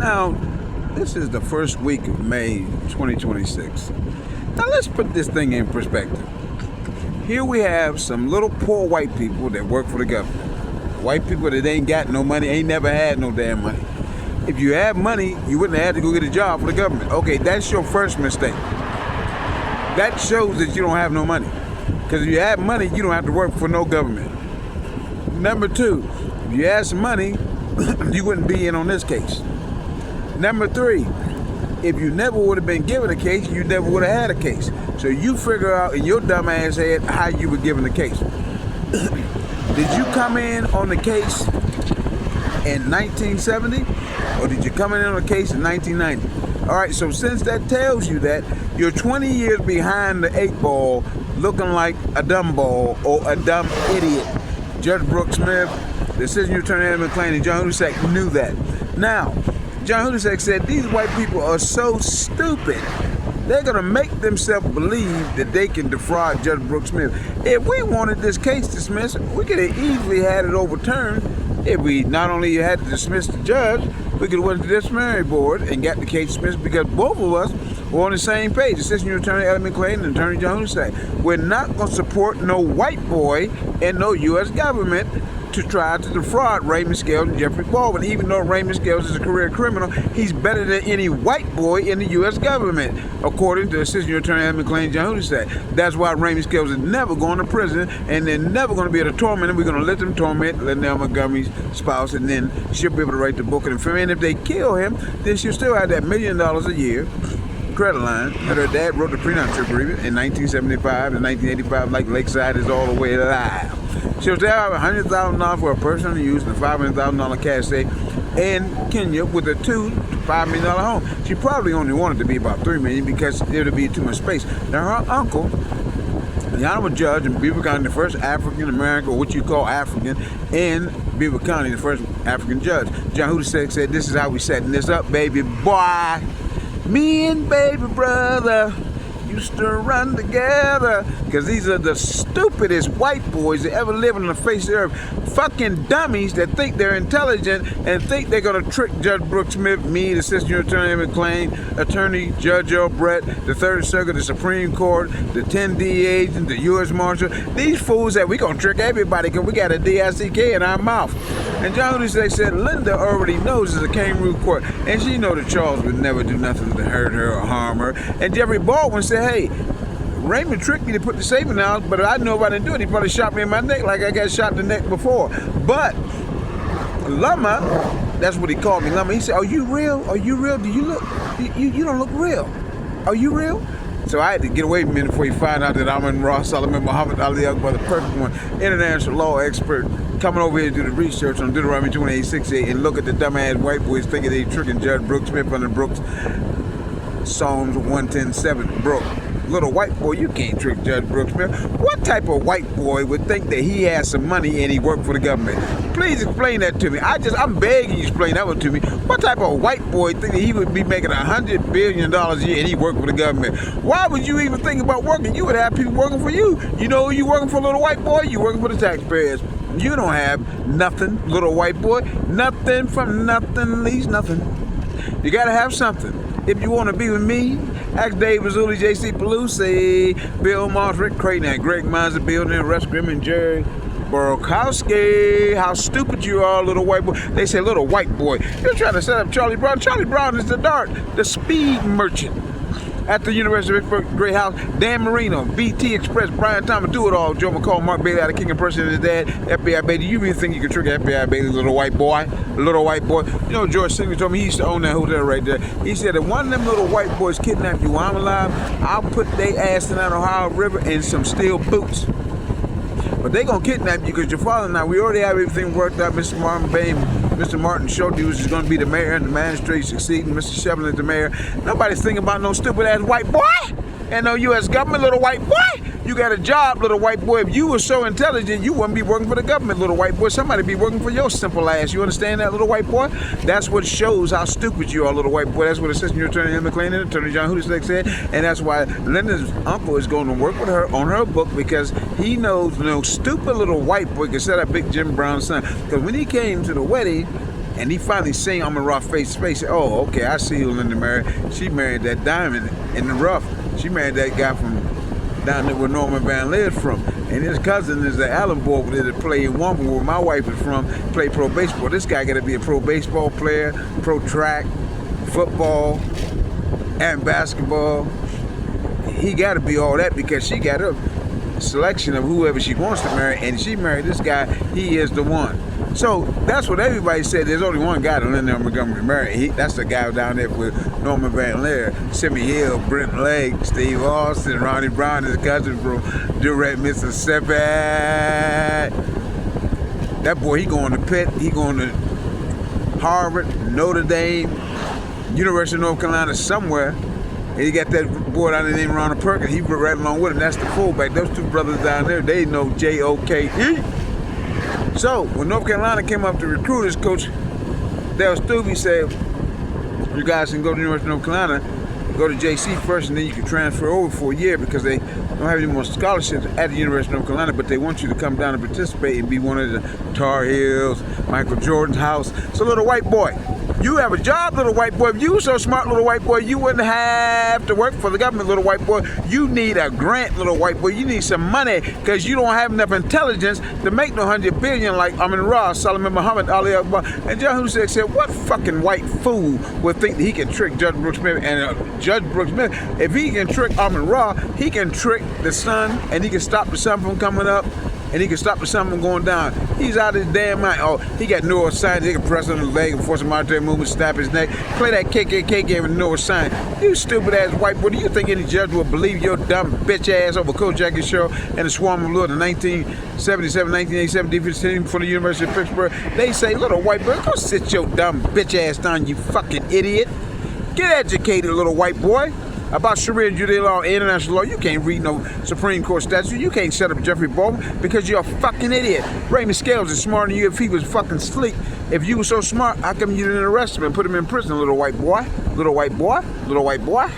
Now, this is the first week of May 2026. Now let's put this thing in perspective. Here we have some little poor white people that work for the government. White people that ain't got no money, ain't never had no damn money. If you had money, you wouldn't have had to go get a job for the government. Okay, that's your first mistake. That shows that you don't have no money. Because if you had money, you don't have to work for no government. Number two, if you had some money, you wouldn't be in on this case. Number three, if you never would have been given a case, you never would have had a case. So you figure out in your dumb ass head how you were given the case. Did you come in on the case in 1970? Or did you come in on the case in 1990? All right, so since that tells you that, you're 20 years behind the 8 ball, looking like a dumb ball or a dumb idiot. Judge Brooks Smith, the Assistant Attorney General McClain, and John Hussack knew that. Now, John Hussack said these white people are so stupid, they're going to make themselves believe that they can defraud Judge Brooks Smith. If we wanted this case dismissed, we could have easily had it overturned. If we not only had to dismiss the judge, we could have went to the disciplinary board and got the case dismissed because both of us were on the same page. Assistant Attorney Ellie McClain and Attorney John Hussack. We're not going to support no white boy and no U.S. government to try to defraud Raymond Scales and Jeffrey Baldwin. Even though Raymond Scales is a career criminal, he's better than any white boy in the U.S. government, according to Assistant Attorney Ellie McClain and John Hussack. That's why Raymond Scales is never going to prison, and they're never going to be able to torment him. We're going to let them torment Linnell Montgomery's spouse, and then she'll be able to write the book of the film. And if they kill him, then she'll still have that $1 million a year credit line that her dad wrote the prenuptial agreement in 1975 and 1985, like Lakeside is all the way alive. She'll still have $100,000 for a personal use and a $500,000 cash safe in Kenya with a $2 to $5 million home. She probably only wanted to be about $3 million because it would be too much space. Now her uncle, the Honorable Judge in Beaver County, the first African American, or what you call African, in Beaver County, the first African judge, John Hussack said, "This is how we setting this up, baby boy. Me and baby brother used to run together." Because these are the stupidest white boys that ever lived on the face of the earth. Fucking dummies that think they're intelligent and think they're going to trick Judge Brooks Smith, me, the Assistant Attorney McClain, Attorney Judge Earl Brett, the Third Circuit, the Supreme Court, the 10 DA agent, the U.S. Marshal. These fools that we going to trick everybody because we got a DICK in our mouth. And John Hussack said Linda already knows it's a kangaroo court, and she know that Charles would never do nothing to hurt her or harm her. And Jeffrey Baldwin said, "Hey, Raymond tricked me to put the safe in the house, but I know if I didn't do it, he probably shot me in my neck like I got shot in the neck before." But Lama, that's what he called me, Lama, he said, "Are you real? Are you real? Do you look, you don't look real. Are you real?" So I had to get away from him before he found out that I'm in Ross Solomon Muhammad Ali Akbar, the perfect one, international law expert, coming over here to do the research on Deuteronomy 28:68 and look at the dumbass white boys thinking they tricking Judge Brooks Smith under Brooks, Psalms 110:7, Brooks. Little white boy, you can't trick Judge Brooks Smith. What type of white boy would think that he has some money and he worked for the government? Please explain that to me. I'm begging you to explain that one to me. What type of white boy think that he would be making $100 billion a year and he worked for the government? Why would you even think about working? You would have people working for you. You know who you working for, little white boy? You working for the taxpayers. You don't have nothing, little white boy. Nothing from nothing leaves nothing. You gotta have something. If you want to be with me, ask Dave Mazzulli, J.C. Pelusi, Bill Moss, Rick Creighton, and Greg Mines of building, Russ Grimm, and Jerry Borokowski. How stupid you are, little white boy. They say little white boy. You're trying to set up Charlie Brown. Charlie Brown is the speed merchant at the University of Pittsburgh, Great House. Dan Marino, BT Express, Brian Thomas, Do It All, Joe McCall, Mark Bailey out of King of Prussia and his dad, FBI Bailey. You really think you can trick FBI Bailey, little white boy? Little white boy. You know, George Singer told me he used to own that hotel right there. He said, if one of them little white boys kidnap you while I'm alive, I'll put their ass in that Ohio River in some steel boots. But they gonna kidnap you because your father and I, we already have everything worked out. Mr. Martin Bain, Mr. Martin Schulte is gonna be the mayor and the magistrate succeeding Mr. Shevlin as the mayor. Nobody's thinking about no stupid ass white boy and no U.S. government, little white boy. You got a job, little white boy. If you were so intelligent, you wouldn't be working for the government, little white boy. Somebody be working for your simple ass. You understand that, little white boy? That's what shows how stupid you are, little white boy. That's what Assistant Attorney Ellie McClain and Attorney John Hussack said. And that's why Linda's uncle is going to work with her on her book, because he knows no stupid little white boy can set up Big Jim Brown's son. Because when he came to the wedding, And he finally seen Amon Ra face to face. Oh, okay, I see who Linda married. She married that diamond in the rough. She married that guy from down there where Norman Van Leer is from. And his cousin is the Allen boy over there that play in Wamba, where my wife is from, play pro baseball. This guy got to be a pro baseball player, pro track, football, and basketball. He got to be all that because she got a selection of whoever she wants to marry, and she married this guy. He is the one. So that's what everybody said. There's only one guy that Linda Montgomery married. That's the guy down there with Norman Van Leer, Simmy Hill, Brent Lake, Steve Austin, Ronnie Brown, his cousin from Durant, Mississippi. That boy, he going to Pitt, he going to Harvard, Notre Dame, University of North Carolina, somewhere. And he got that boy down there named Ronald Perkins. He right along with him. That's the fullback. Those two brothers down there, they know J-O-K-E. So, when North Carolina came up to recruit his coach, Dale Stubbe said, you guys can go to the University of North Carolina, go to JC first, and then you can transfer over for a year because they don't have any more scholarships at the University of North Carolina, but they want you to come down and participate and be one of the Tar Heels, Michael Jordan's house. So, little white boy, you have a job, little white boy. If you were so smart, little white boy, you wouldn't have to work for the government, little white boy. You need a grant, little white boy. You need some money because you don't have enough intelligence to make no 100 billion like Amon Ra, Solomon Muhammad, Ali Akbar. And John Hussein said, what fucking white fool would think that he can trick Judge Brooks Smith? And Judge Brooks Smith, if he can trick Amon Ra, he can trick the sun, and he can stop the sun from coming up, and he can stop the sun from going down. He's out of his damn mind. Oh, he got neuroscience. He can press on his leg and force a monetary movement, snap his neck, play that KKK game with neuroscience. You stupid ass white boy. Do you think any judge will believe your dumb bitch ass over Coach Jackie Sherrill and the Swarm of Lord in 1977, 1987 defense team for the University of Pittsburgh? They say, little white boy, go sit your dumb bitch ass down, you fucking idiot. Get educated, little white boy. About Sharia and Judea law and international law, you can't read no Supreme Court statute. You can't set up Jeffrey Baldwin because you're a fucking idiot. Raymond Scales is smarter than you if he was fucking sleek. If you were so smart, how come you didn't arrest him and put him in prison, little white boy? Little white boy? Little white boy?